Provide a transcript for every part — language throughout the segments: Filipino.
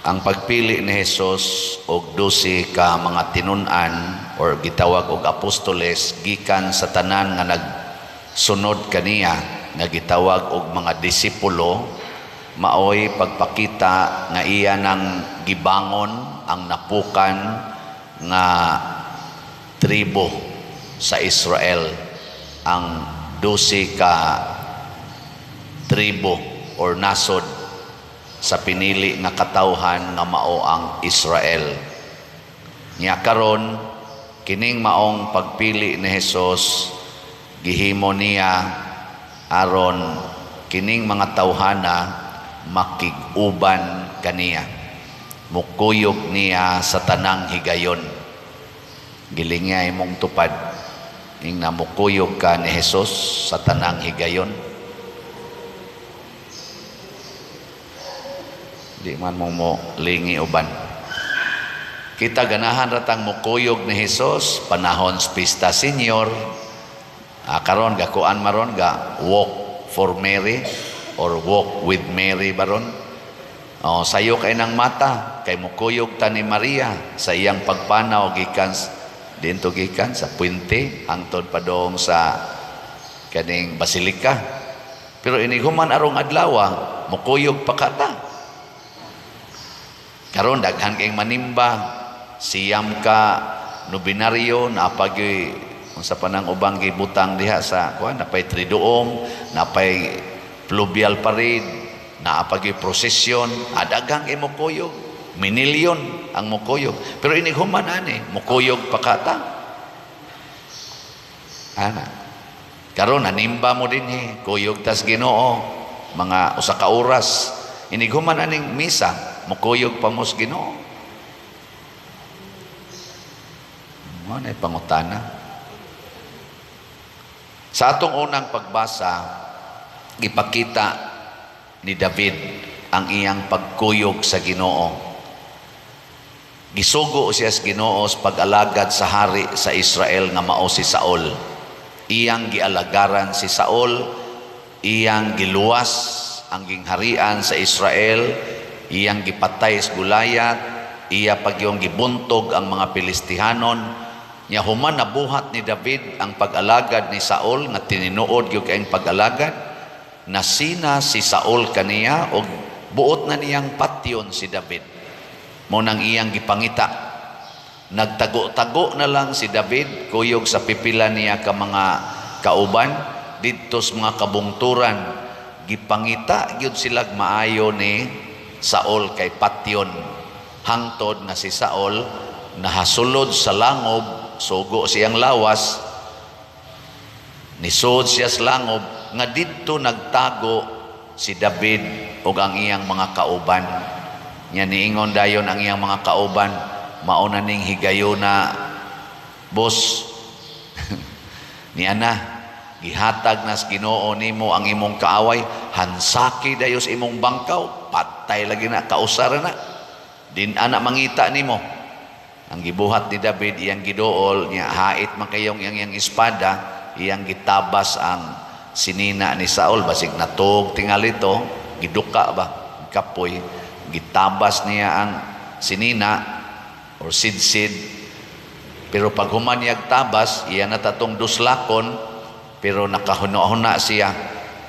ang pagpili ni Jesus og 12 ka mga tinun-an or gitawag og apostoles gikan sa tanan nga nagsunod kaniya nga gitawag og mga disipulo, maoy pagpakita nga iya nang gibangon ang napukan nga tribo sa Israel, ang 12 ka tribo or nasod sa pinili nga katawhan nga mao ang Israel. Nya karon kining maong pagpili ni Jesus gihimo niya aron kining mga tawhana makig-uban kaniya, mukuyog niya sa tanang higayon. Gilinga imong tupad ing namukuyog ka ni Jesus sa tanang higayon. Di man mo lingi uban. Kita ganahan ratang mukuyog ni Jesus panahon sa Pista Senior. Karon gakuan maron ga walk for Mary or walk with Mary baron. Sayo kay ng mata kay mukuyog ta ni Maria sa iyang pagpanaw gikan dinto gikan sa puente hangtod padong sa kaning basilika. Pero ini human arong adlaw mukuyog pa kata. Karon daghan kayong manimba, siyam ka nobinaryo na pagyoy sa panang ubang gibutang diha sa kuan napay triduong, napay pluvial parade, na pagyoy prosesyon, daghang kay mukuyog, minilyon ang mukuyog. Pero ini human ani mukuyog pakata. Karon nanimba mo dinhi, kuyog tas Ginoo, mga usa ka oras. Ini human aning misa, mukuyog pa mos Ginoo. Mo na pangutana. Sa atong unang pagbasa, ipakita ni David ang iyang pagkuyog sa Ginoo. Gisugo siya sa Ginoo sa pag-alagad sa hari sa Israel nga mao si Saul. Iyang gialagaran si Saul, iyang giluwas ang gingharian sa Israel, iyang gipatay sa Gulayat, iya pagyong gibuntog ang mga Pilistihanon. Nya human nabuhat ni David ang pag-alagad ni Saul nga tininuod gyud kay ang pag-alagad, nasina si Saul kaniya og buot na niyang patyon si David. Mo nang iyang gipangita, nagtago-tago na lang si David kuyog sa pipila niya ka mga kauban didto sa mga kabungturan. Gipangita gyud sila maayo ni Saul kay patyon, hangtod na si Saul nahasulod sa langob, sugo siyang lawas, nisud siya sa langob nga didto nagtago si David ug ang iyang mga kauban. Nya niingon dayon ang iyang mga kauban, mao na ning higayuna boss. Niya na gihatag nas Ginoo nimo ang imong kaaway, hansaki dayo sa imong bangkaw, patay lagi na, kausara na, din ana mangita nimo. Ang gibuhat ni David, iyang gidool niya, hait man kayong iyang espada, iyang gitabas ang sinina ni Saul, basig natug tingalito, giduka ba, kapoy, gitabas niya ang sinina or sidsid. Pero pag human niyag tabas, iyan na tatong duslakon, pero nakahuna-huna siya,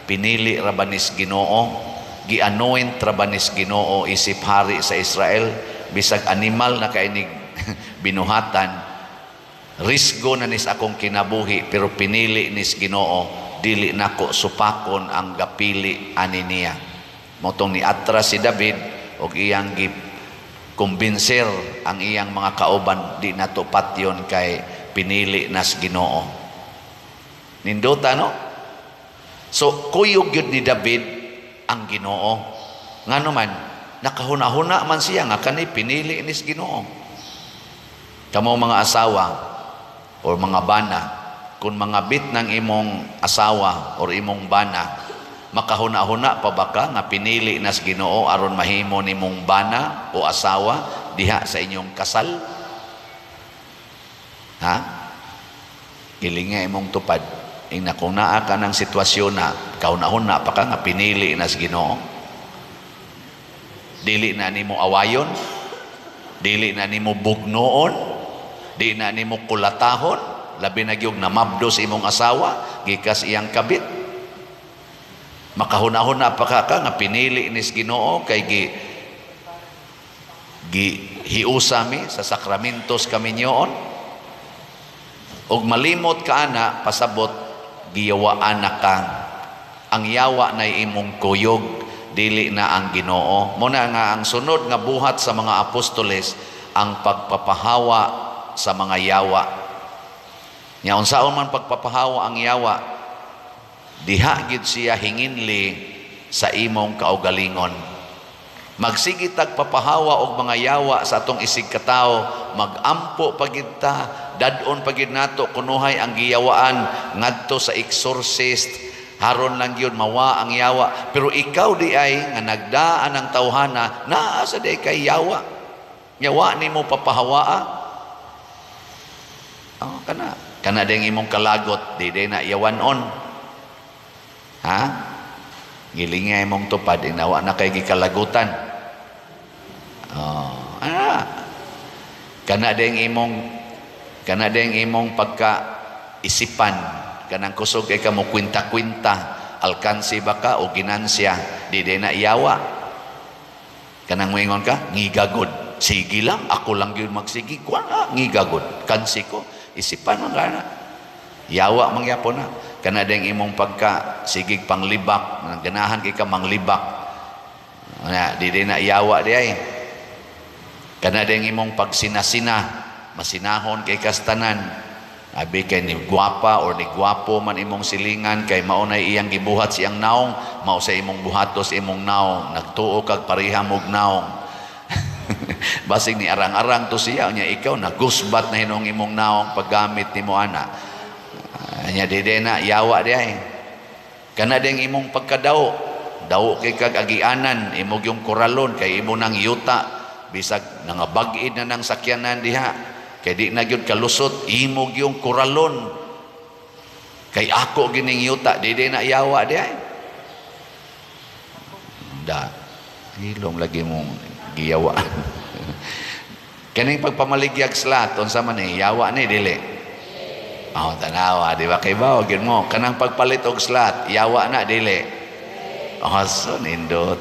pinili rabanis Ginoo, gi-anoint rabanis Ginoo isip hari sa Israel, bisag animal na kainig binuhatan, risgo na nis akong kinabuhi, pero pinili nis Ginoo, dili nako supakon ang gapili ani niya. Motong ni atras si David og iyang kumbinser ang iyang mga kauban, di nato patyon kay pinili nas Ginoo. Nindota no? So kuyog yun ni David ang Ginoo. Ngano man nakahuna-huna man siya nga kani pinili nis Ginoo. Kamo mga asawa or mga bana, kung mga bit ng imong asawa or imong bana, makahuna-huna pa ba ka nga pinili nas Ginoo aron mahimo nimong bana o asawa diha sa inyong kasal? Ha? Ilinga imong tupad. Ina kung naa ka ng sitwasyon na kahuna-huna pa ka nga pinili nas Ginoo. Dili na nimo awayon, dili na nimo bugnoon, di na nimo kulatahon, labi na gyud namabdo sa imong asawa gikas iyang kabit. Makahunahuna pa ka nga pinili ni Ginoo kay hiusami sa sakramentos kami niyoon. Og malimot ka ana, pasabot giyawaan na ka. Ang yawa na imong kuyog, dili na ang Ginoo. Muna nga ang sunod nga buhat sa mga apostoles, ang pagpapahawa sa mga yawa. Nya unsaon man pagpapahawa ang yawa, diha gid siya hinginli sa imong kaugalingon. Magsige tagpapahawa og mga yawa sa atong isig katao, magampo pagid ta, dadon pagid nato kunuhay ang giyawaan ngadto sa exorcist, haron lang yun mawa ang yawa. Pero ikaw di ay nga nagdaan ang tawhana, naa sa di kay yawa. Yawa ni mo papahawaa. Oh, kana ding imong kalagot, di na yawanon. Ha? Gilingay mong tupad, inawa na kay gikalagutan. Oh, kana ding imong pagka isipan, kanang kusog kay kamo kwinta-kwinta, alkansi ba ka o ginansya, di na iyawa. Kanang moingon ka, ngigagod. Sige lang, ako lang yun magsigi. Kuwan ngigagod. Kansi ko, isipan man kana. Yawa mangyapon na. Kana ding imong pagka sigig panglibak, ganahan kay ka manglibak. Di na iyawa di ay. Kana ding imong pagsinasina, masinahon kay kastanan. Abi kay ni gwapa or ni gwapo man imong silingan kay maunay iyang gibuhat siyang naong, mao sa imong buhatos imong naong, nagtuo kag pareha mog naong. Basig ni arang-arang to siya nya ikaw nagusbat na hinong imong naong paggamit nimo ana. Nya di na yawa di ay. Kana ding imong pagkadao, daw kay kag agianan, imong yung koralon kay imo nang yuta, bisag nangabag-id na ng sakyanan diha. Kay di na gyud kalusot, imog yung koralon. Kay ako gining yuta, di na yawa di ay. Da, hilom lagi mong giyawa. Kaning pagpamaligyag slat, unsa man ni yawa ni dili. Oh, tanawa, di ba kay bawo gyud mo kanang pagpalit og slat, yawa na dili. Oh, so nindot.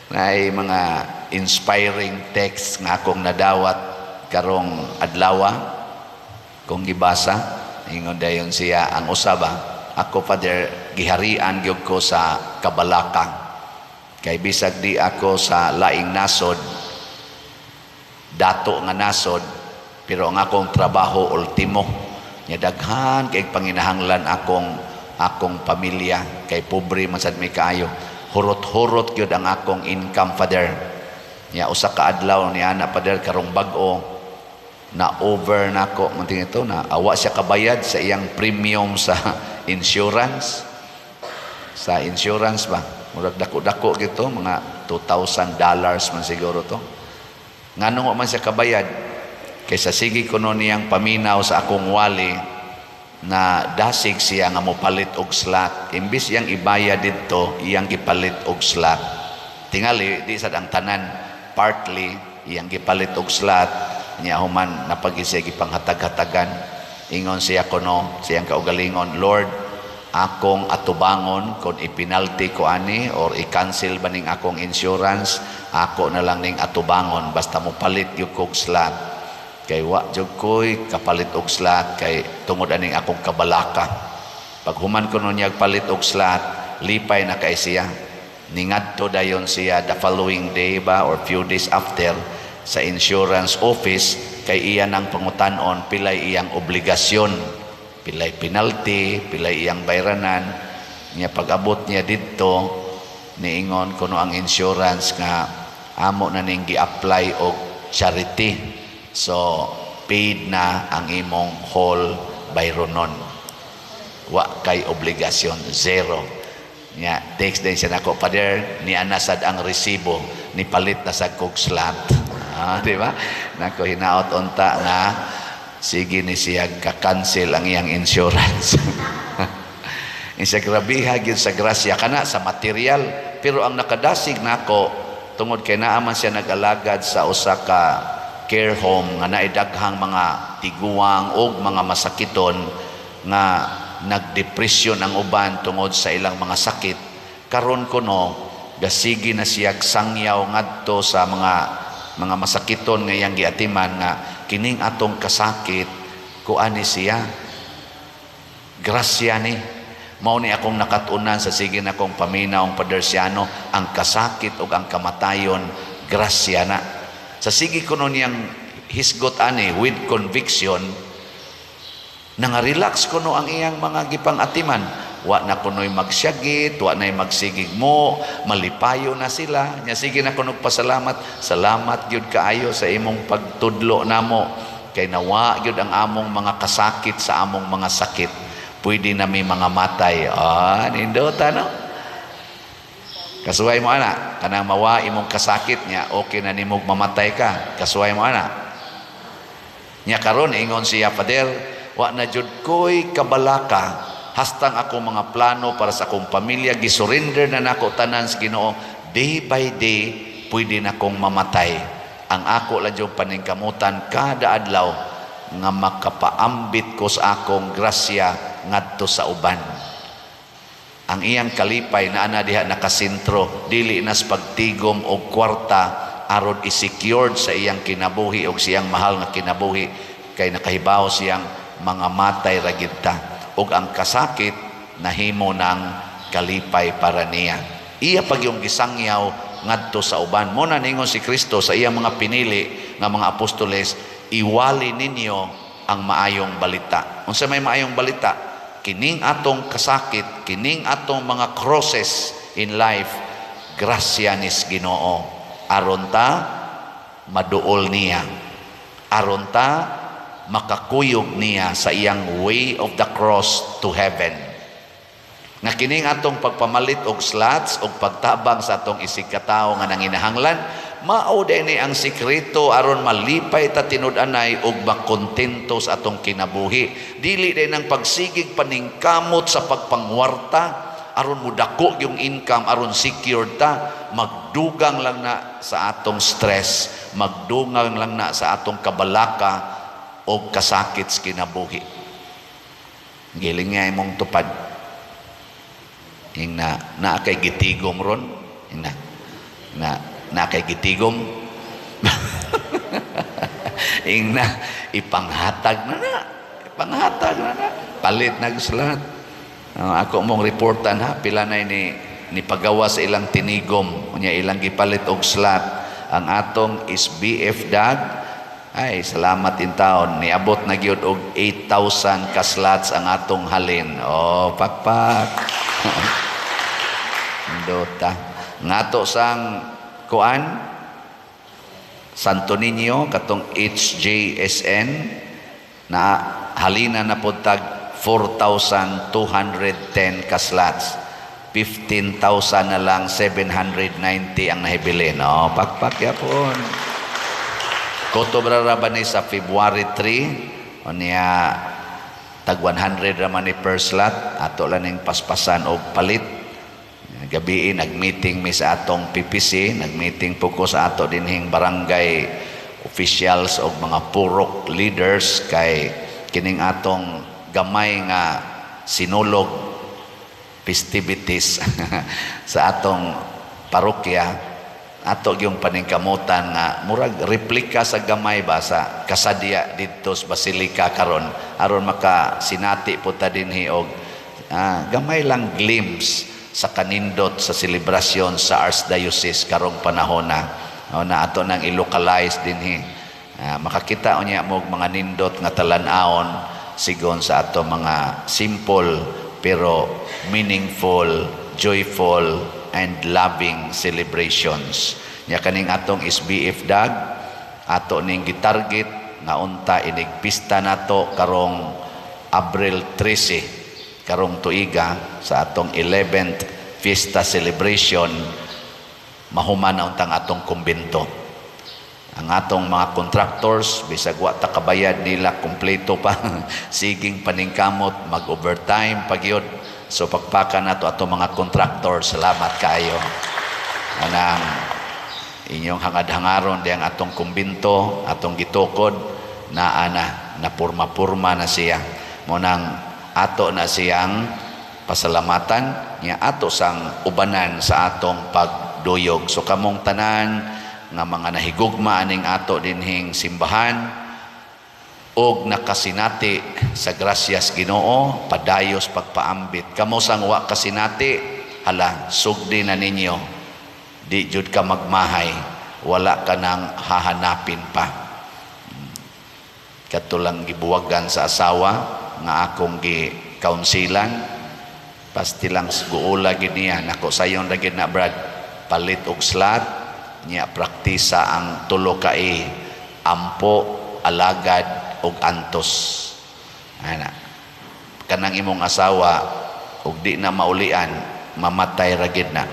Nay mga inspiring text nga akong nadawat karong adlaw kung gibasa, ingon dayon siya ang usaba. Ako Father giharian gyud ko sa kabalakang. Kay bisag di ako sa laing nasod, dato nga nasod, pero ang akong trabaho ultimo. Nya daghan kay panginahanglan akong pamilya, kay pobre man sad may kaayo. Hurot-hurot gyud ang akong income, Father. Nya usa ka adlaw ni ana, Father, karong bag-o na over nako munting ito na awa siya kabayad sa iyang premium sa insurance. Sa insurance ba? Murag dako-dako gito, mga $2,000 man siguro to. Nganong man siya kabayad? Kaysa sige ko no niyang paminaw sa akong wali na dasig siya nga mopalit og slot. Imbis iyang ibaya dito, iyang gipalit og slot. Tingali, di sad ang tanan, partly, iyang gipalit og slot. Niya human napag-isig ipanghatag-hatagan. Ingon siya kuno, siyang kaugalingon, Lord, akong atubangon kung ipinalty ko ani or i-cancel ba ning akong insurance, ako na lang ning atubangon basta mo palit yung kog slot. Kay wa jud koy kapalit og slot kay tungod aning akong kabalaka. Pag human ko nun niya palit og slot, lipay na kay siya. Ningadto dayon siya the following day ba or few days after sa insurance office kay iya nang pangutanon pilay iyang obligasyon, pilay penalty, pilay iyang bayranan. Niya pag-abot niya didto niingon kuno ang insurance nga amo na ning gi-apply og charity. So, paid na ang imong whole bayronon. Wa kay obligasyon, zero. Nya, text din siya nako, Father, ni anasad ang resibo, ni palit na sa kog slot. Di ba? Nako, hinaot unta nga, sige ni siya ka-cancel ang iyang insurance. Isa grabiha gyud sa grasya kana sa material, Pero ang nakadasig nako tungod kay naa man siya nag-alagad sa usa ka care home nga naidaghang mga tiguang o mga masakiton nga nagdepresyon ang uban tungod sa ilang mga sakit. Karon kuno gasigi na siya sangyaw ngadto sa mga masakiton nga iyang giatiman nga kining atong kasakit kuani siya grasya ni mao ni akong nakatunan sa sige na kong paminaw Padersiano, ang kasakit ug ang kamatayon grasya na. Sa sige kuno niyang hisgot ani with conviction nanga-relax kuno ang iyang mga gipang-atiman. Wa na kuno'y magsyagit, wa na'y magsigig mo, malipayo na sila. Nya sige na kuno pasalamat, salamat gyud kaayo sa imong pagtudlo namo kay nawa gyud ang among mga kasakit sa among mga sakit. Pwede na may mga matay. Nindota no? Kasuway mo ana, kanang mawa imong kasakit niya, okay na nimog mamatay ka. Kasuway mo ana. Nya karon ingon siya, Pader, wa na jud ko'y kabalaka, hastang ako mga plano para sa akong pamilya, gisurrender na nako tanan sa Ginoo. Day by day, pwede na kong mamatay. Ang ako lang yung paningkamutan kada adlaw nga makapaambit ko sa akong grasya ngadto sa uban. Ang iyang kalipay na ana diha nakasentro, dili nas pagtigom og kwarta aron i-secured sa iyang kinabuhi og siyang mahal nga kinabuhi kay nakahibaw siyang mga matay ra gyud ta. Og ang kasakit nahimo ng kalipay para niya. Iya pag yung gisangyaw ngadto sa uban. Mo na ningon si Kristo sa iyang mga pinili nga mga apostoles, iwali ninyo ang maayong balita. Unsa may maayong balita? Kining atong kasakit, kining atong mga crosses in life, grasya nis Ginoo. Aron ta maduol niya. Aron ta makakuyog niya sa iyang way of the cross to heaven. Nga kining atong pagpamalit og slots og pagtabang sa atong isig katao nga nanginahanglan, mao ni ang sikreto aron malipay ta tinud-anay og makontento sa atong kinabuhi. Dili din ang pagsigig paningkamot sa pagpangwarta aron mudako yung income aron secured ta. Magdugang lang na sa atong stress, magdugang lang na sa atong kabalaka o kasakit sa kinabuhi. Giling nga imong tupad. Yung na kay gitigom ron. Yung na kay gitigom. Yung ipanghatag na. Ipanghatag na. Palit nagsalat. Ako mong reportan ha, pila na ni pagawa sa ilang tinigom. Unya ilang gipalit og slot. Ang atong is BF Dag. Ay, salamat in taon. Niabot na gyud og 8,000 ka slots ang atong halin. Pakpak. Dota. Ngato sang kuan Santo Niño katong HJSN na halina na pud tag 4,210 ka slots. 15,000 na lang 790 ang nahibilin. Pakpak yapon. Koto braraban ni sa February 3 o niya tag 100 raman ni per slot ato lang ning paspasan og palit. Gabi nagmeeting mi sa atong PPC, nagmeeting po ko sa ato dinhing barangay officials og mga purok leaders kay kining atong gamay nga sinulog festivities sa atong parokya. Ato yung paningkamutan nga murag replika sa gamay ba sa kasadya dito sa Basilica karon aron maka sinati po ta dinhi og gamay lang glimpse sa kanindot sa selebrasyon sa Archdiocese karong panahon na ato nang i-localize dinhi. Makakita niya mo mga nindot nga talan-aon sigon sa ato mga simple pero meaningful, joyful and loving celebrations. Nya kaning atong SBF Dag ato ning gitarget nga unta inigpista nato karong Abril 13 karong tuiga sa atong 11th Fiesta Celebration mahuman na untang atong kumbento. Ang atong mga contractors bisag wa ta kabayad nila kompleto pa siging paningkamot mag-overtime pagyod So pagpakan nato ato mga kontraktor, salamat kayo. Anang inyong hangad-hangaron diyang atong kumbinto, atong gitukod, na purma-purma na siya. Munang ato na siyang pasalamatan, niya ato sang ubanan sa atong pagduyog. So kamong tanan, nga mga nahigugma aning ato dinhing simbahan, og nakasinati sa grasyas Ginoo, padayos pagpaambit. Kamo sang wa kasinati, hala, sugdi na ninyo. Di jud ka magmahay, wala ka nang hahanapin pa. Katulang gibuwagan sa asawa nga akong gi-kaunsilan, pastilang guula gid niya, nako sayon ra gid na brad, palit og slot niya, praktisa ang tulo kai ampo, alagad og antos. Ana, kanang imong asawa og di na maulian, mamatay ra gid na.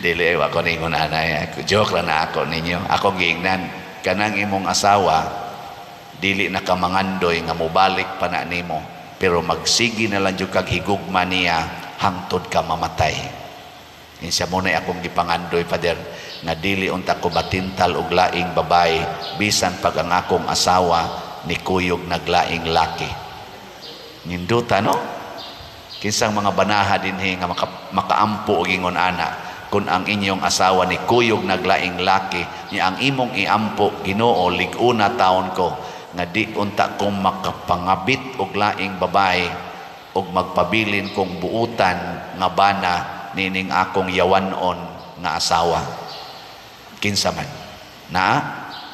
Dili ako ningon anay, joke lang na ako ninyo. Ako giingnan, kanang imong asawa dili na ka mangandoy nga mobalik pa na nimo, pero magsigi na lang jud kag higugma niya hangtod ka mamatay. Insa mo na akong gipangandoy, Father, nga dili unta ko batintal og laing babay bisan pag ang akong asawa ni kuyog naglaing laki. Ninduta, no? Kinsang mga banaha dinhi nga makaampo og ingon ana, kung ang inyong asawa ni kuyog naglaing laki, niya ang imong iampo, Ginoo, lig-una taon ko nga di unta kong makapangabit og laing babay og magpabilin kong buutan nga bana nining akong yawanon nga asawa. Kinsa man na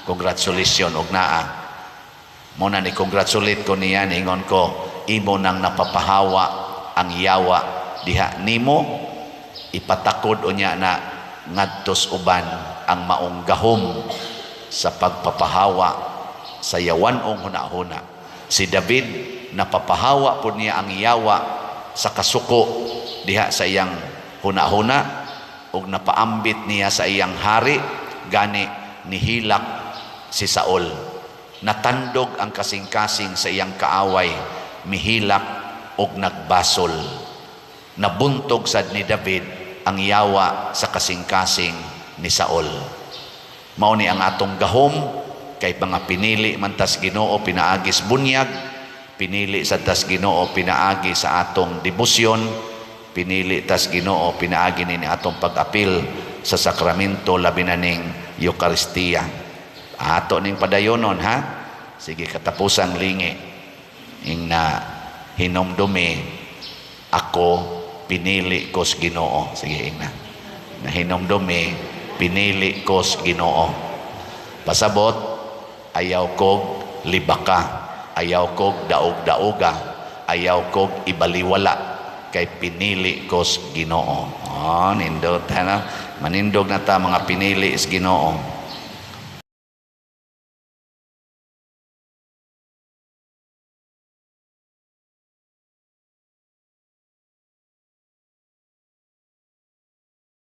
congratulations og naa mo na ni congratulate ko niya, ningon ko imo nang napapahawa ang yawa diha nimo, ipatakod unya na ngadtos uban ang maong gahom sa pagpapahawa sa yawanong hunahuna. Si David, napapahawa po niya ang yawa sa kasuko diha sa iyang hunahuna, ug napaambit niya sa iyang hari, gani nihilak si Saul. Natandog ang kasing-kasing sa iyang kaaway, mihilak ug nagbasol. Nabuntog sad ni David ang yawa sa kasing-kasing ni Saul. Mao ni ang atong gahom, kay mga pinili man tas Ginoo pinaagis bunyag, pinili sa tas Ginoo pinaagi sa atong debosyon, pinili tas Ginoo pinaagi ni atong pag-apil sa sakramento, labi na ning Eucharistia. Ato ning padayonon, ha? Sige, katapusang lingi ing na hinomdumi, ako pinili ko sa Ginoo. Sige, ing na hinomdumi, pinili ko sa Ginoo. Pasabot, ayaw kog libaka, ayaw kog daog-daoga, ayaw kog ibaliwala, kay pinili ko sa Ginoo. Oh, nindot, ha? Manindog na ta mga pinili sa Ginoo.